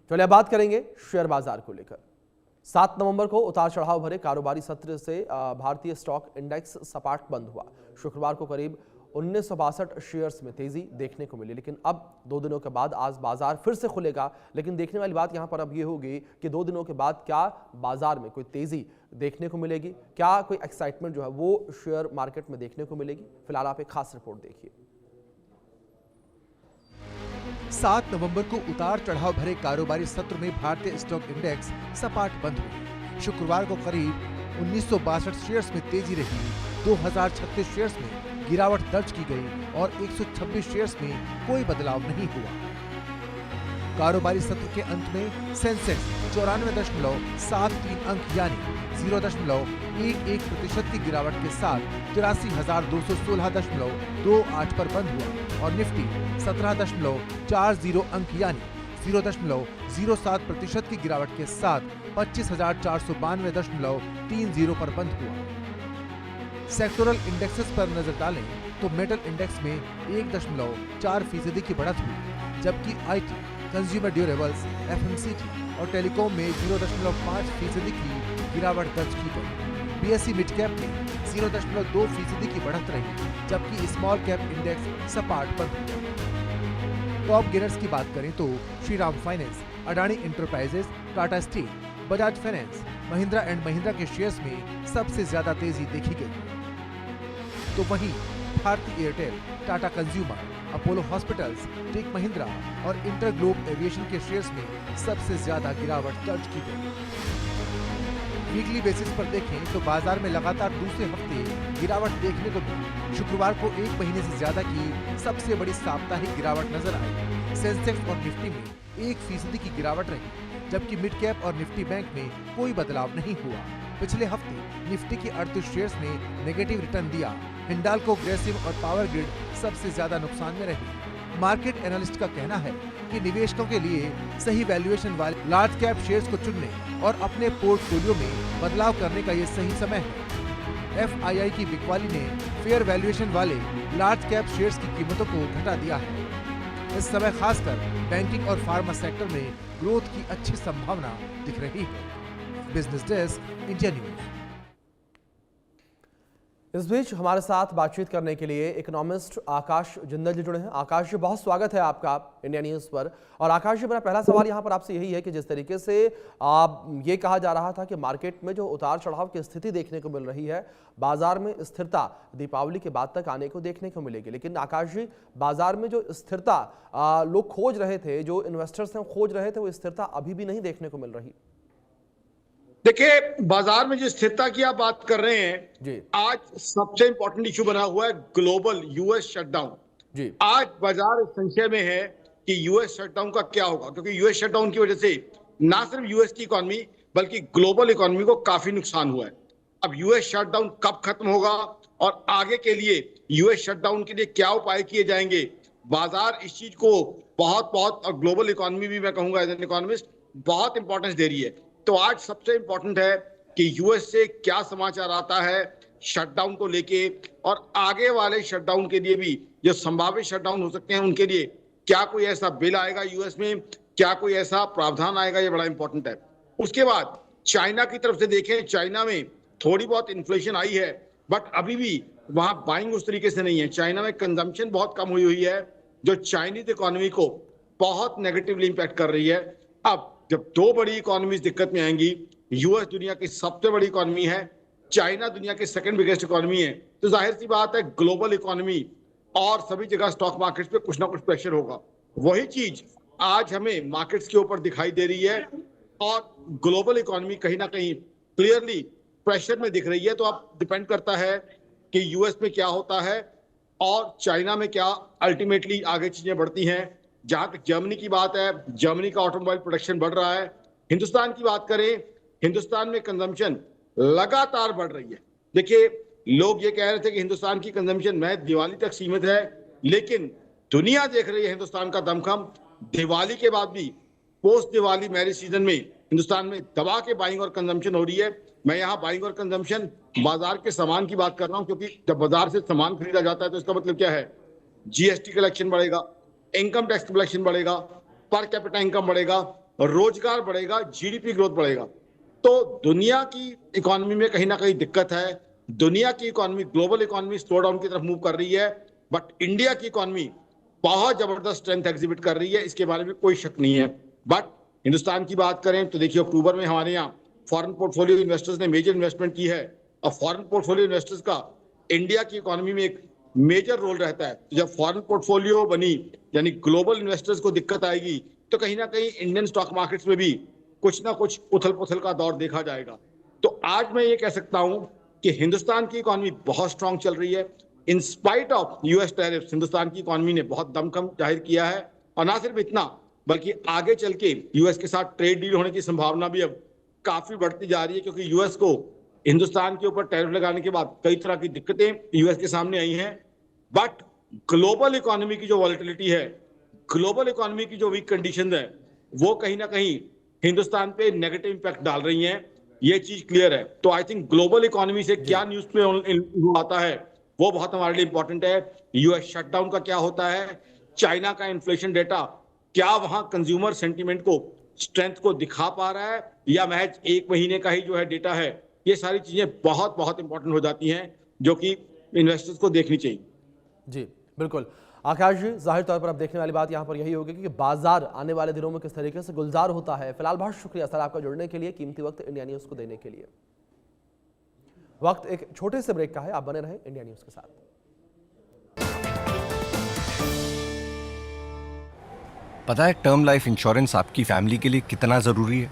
चलिए अब बात करेंगे शेयर बाजार को लेकर। 7 नवंबर को उतार चढ़ाव भरे कारोबारी सत्र से भारतीय स्टॉक इंडेक्स सपाट बंद हुआ। शुक्रवार को करीब 1962 शेयर्स में तेजी देखने को मिली, लेकिन अब 2 दिनों के बाद आज बाजार फिर से खुलेगा। लेकिन देखने वाली बात यहां पर अब ये होगी कि 2 दिनों के बाद क्या बाजार में कोई तेजी देखने को मिलेगी, क्या कोई एक्साइटमेंट जो है वो शेयर मार्केट में देखने को मिलेगी। फिलहाल आप एक खास रिपोर्ट देखिए। 7 नवंबर को उतार चढ़ाव भरे कारोबारी सत्र में भारतीय स्टॉक इंडेक्स सपाट बंद हुई। शुक्रवार को करीब 1962 शेयर्स में तेजी रही, 2036 शेयर्स में गिरावट दर्ज की गई और 126 शेयर्स में कोई बदलाव नहीं हुआ। कारोबारी सत्र के अंत में सेंसेक्स 94.73 अंक यानी 0.11% की गिरावट के साथ 83,216.28 पर बंद हुआ और निफ्टी 17.40 अंक यानी 0.07% की गिरावट के साथ 25,492.30 पर बंद हुआ। सेक्टोरल इंडेक्सेस पर नजर डालें तो मेटल इंडेक्स में 1.4% की बढ़त हुई, जबकि आईटी, कंज्यूमर ड्यूरेबल्स, एफएमसीजी और टेलीकॉम में 0.5% की गिरावट दर्ज की गई। बीएसई मिड कैप में 0.2% की बढ़त रही, जबकि स्मॉल कैप इंडेक्स सपाट बंद हुआ। टॉप गेनर्स की बात करें तो Shriram finance, Adani enterprises, Tata steel, Bajaj finance, Mahindra and Mahindra के शेयर्स में सबसे ज्यादा तेजी देखी गई। तो वहीं भारती एयरटेल, टाटा कंज्यूमर, अपोलो हॉस्पिटल्स, टेक महिंद्रा और इंटरग्लोब एविएशन के शेयर्स में सबसे ज्यादा गिरावट दर्ज की गई। वीकली बेसिस पर देखें तो बाजार में लगातार दूसरे हफ्ते गिरावट देखने को मिली। शुक्रवार को 1 महीने से ज्यादा की सबसे बड़ी साप्ताहिक गिरावट नजर आई। सेंसेक्स और निफ्टी में 1% की गिरावट रही, जबकि मिड कैप और निफ्टी बैंक में कोई बदलाव नहीं हुआ। पिछले हफ्ते निफ्टी के 38 शेयर्स ने नेगेटिव रिटर्न दिया। हिंडाल्को, ग्रेसिम और पावर ग्रिड सबसे ज्यादा नुकसान में रही। मार्केट एनालिस्ट का कहना है कि निवेशकों के लिए सही वैल्यूएशन वाले लार्ज कैप शेयर्स को चुनने और अपने पोर्टफोलियो में बदलाव करने का ये सही समय है। एफआईआई की बिकवाली ने फेयर वैल्यूएशन वाले लार्ज कैप शेयर्स की कीमतों को घटा दिया है। इस समय खासकर बैंकिंग और फार्मा सेक्टर में ग्रोथ की अच्छी संभावना दिख रही है। Business desk, India news. इस बीच हमारे साथ बातचीत करने के लिए इकोनॉमिस्ट आकाश जिंदल जी जुड़े हैं। आकाश जी, बहुत स्वागत है आपका इंडिया न्यूज़ पर। और आकाश जी, मेरा पहला सवाल यहाँ पर आपसे यही है कि जिस तरीके से ये कहा जा रहा था कि मार्केट में जो उतार चढ़ाव की स्थिति देखने को मिल रही है, बाजार में स्थिरता दीपावली के बाद तक आने को देखने को मिलेगी, लेकिन आकाश जी, बाजार में जो स्थिरता लोग खोज रहे थे, जो इन्वेस्टर्स हैं खोज रहे थे, वो स्थिरता अभी भी नहीं देखने को मिल रही। देखिए, बाजार में जो स्थिरता की आप बात कर रहे हैं जी, आज सबसे इंपॉर्टेंट इशू बना हुआ है ग्लोबल यूएस शटडाउन। जी, आज बाजार इस संशय में है कि यूएस शटडाउन का क्या होगा, क्योंकि यूएस शटडाउन की वजह से ना सिर्फ यूएस की इकोनॉमी बल्कि ग्लोबल इकोनॉमी को काफी नुकसान हुआ है। अब यूएस शटडाउन कब खत्म होगा और आगे के लिए यूएस शटडाउन के लिए क्या उपाय किए जाएंगे, बाजार इस चीज को बहुत और ग्लोबल इकोनॉमी भी, मैं कहूंगा एज एन इकोनॉमिस्ट, बहुत इंपॉर्टेंस दे रही है। तो आज सबसे इंपॉर्टेंट है कि यूएस से क्या समाचार आता है शटडाउन को लेके, और आगे वाले शटडाउन के लिए भी, जो संभावित शटडाउन हो सकते हैं उनके लिए क्या कोई ऐसा बिल आएगा यूएस में, क्या कोई ऐसा प्रावधान आएगा, ये बड़ा इंपॉर्टेंट है। उसके बाद चाइना की तरफ से देखें, चाइना में थोड़ी बहुत इन्फ्लेशन आई है, बट अभी भी वहां बाइंग उस तरीके से नहीं है। चाइना में कंजम्पशन बहुत कम हुई है, जो चाइनीज इकोनॉमी को बहुत नेगेटिवली इंपैक्ट कर रही है। अब जब 2 बड़ी इकोनॉमीज दिक्कत में आएंगी, यूएस दुनिया की सबसे बड़ी इकोनॉमी है, चाइना दुनिया की सेकंड बिगेस्ट इकोनॉमी है, तो जाहिर सी बात है ग्लोबल इकोनॉमी और सभी जगह स्टॉक मार्केट्स पे कुछ ना कुछ प्रेशर होगा। वही चीज आज हमें मार्केट्स के ऊपर दिखाई दे रही है और ग्लोबल इकोनॉमी कहीं ना कहीं क्लियरली प्रेशर में दिख रही है। तो अब डिपेंड करता है कि यूएस में क्या होता है और चाइना में क्या अल्टीमेटली आगे चीजें बढ़ती हैं। जहां तक जर्मनी की बात है, जर्मनी का ऑटोमोबाइल प्रोडक्शन बढ़ रहा है। हिंदुस्तान की बात करें, हिंदुस्तान में कंजम्पशन लगातार बढ़ रही है। देखिए, लोग ये कह रहे थे कि हिंदुस्तान की कंजम्पशन महज दिवाली तक सीमित है, लेकिन दुनिया देख रही है हिंदुस्तान का दमखम। दिवाली के बाद भी पोस्ट दिवाली मैरिज सीजन में हिंदुस्तान में दबा के बाइंग और कंजम्पशन हो रही है। मैं यहाँ बाइंग और कंजम्पशन बाजार के सामान की बात कर रहा हूँ, क्योंकि जब बाजार से सामान खरीदा जाता है तो इसका मतलब क्या है, जीएसटी कलेक्शन बढ़ेगा, इनकम टैक्स कलेक्शन बढ़ेगा, पर कैपिटा इनकम बढ़ेगा, रोजगार बढ़ेगा, जीडीपी ग्रोथ बढ़ेगा। तो दुनिया की इकोनॉमी में कहीं ना कहीं दिक्कत है। दुनिया की economy, global economy slow down की तरफ मूव कर रही है, बट इंडिया की इकोनॉमी बहुत जबरदस्त स्ट्रेंथ एग्जिबिट कर रही है, इसके बारे में कोई शक नहीं है। बट हिंदुस्तान की बात करें तो देखिए, अक्टूबर में हमारे यहाँ फॉरेन पोर्टफोलियो इन्वेस्टर्स ने मेजर इन्वेस्टमेंट की है, और फॉरेन पोर्टफोलियो इन्वेस्टर्स का इंडिया की इकोनॉमी में एक मेजर रोल रहता है। तो जब फॉरेन पोर्टफोलियो बनी, यानी ग्लोबल इन्वेस्टर्स को दिक्कत आएगी, तो कहीं ना कहीं इंडियन स्टॉक मार्केट्स में भी कुछ ना कुछ उथल पुथल का दौर देखा जाएगा। तो आज मैं ये कह सकता हूं कि हिंदुस्तान की इकोनॉमी बहुत स्ट्रांग चल रही है। In spite of US tariffs, Hindustan की इकोनॉमी ने बहुत दमखम जाहिर किया है। और ना सिर्फ इतना, बल्कि आगे चल के यूएस के साथ ट्रेड डील होने की संभावना भी अब काफी बढ़ती जा रही है, क्योंकि यूएस को हिंदुस्तान के ऊपर टैरिफ लगाने के बाद कई तरह की दिक्कतें यूएस के सामने आई हैं। बट ग्लोबल इकोनॉमी की जो वॉलेटिलिटी है, ग्लोबल इकोनॉमी की जो वीक कंडीशन है, वो कहीं ना कहीं हिंदुस्तान पे नेगेटिव इंपैक्ट डाल रही हैं, ये चीज क्लियर है। तो आई थिंक ग्लोबल इकोनॉमी से क्या न्यूज में आता है वो बहुत हमारे लिए इंपॉर्टेंट है। यूएस शटडाउन का क्या होता है, चाइना का इन्फ्लेशन डेटा क्या वहां कंज्यूमर सेंटीमेंट को, स्ट्रेंथ को दिखा पा रहा है, या महज एक महीने का ही जो है डेटा है। ये सारी चीजें बहुत बहुत इंपॉर्टेंट हो जाती हैं, जो कि इन्वेस्टर्स को देखनी चाहिए। जी बिल्कुल आकाश जी, जाहिर तौर पर अब देखने वाली बात यहाँ पर यही होगी कि बाजार आने वाले दिनों में किस तरीके से गुलजार होता है। फिलहाल बहुत शुक्रिया सर आपका जुड़ने के लिए, कीमती वक्त इंडिया न्यूज़ को देने के लिए। वक्त एक छोटे से ब्रेक का है, आप बने रहें इंडिया न्यूज़ के साथ। पता है टर्म लाइफ इंश्योरेंस आपकी फैमिली के लिए कितना जरूरी है?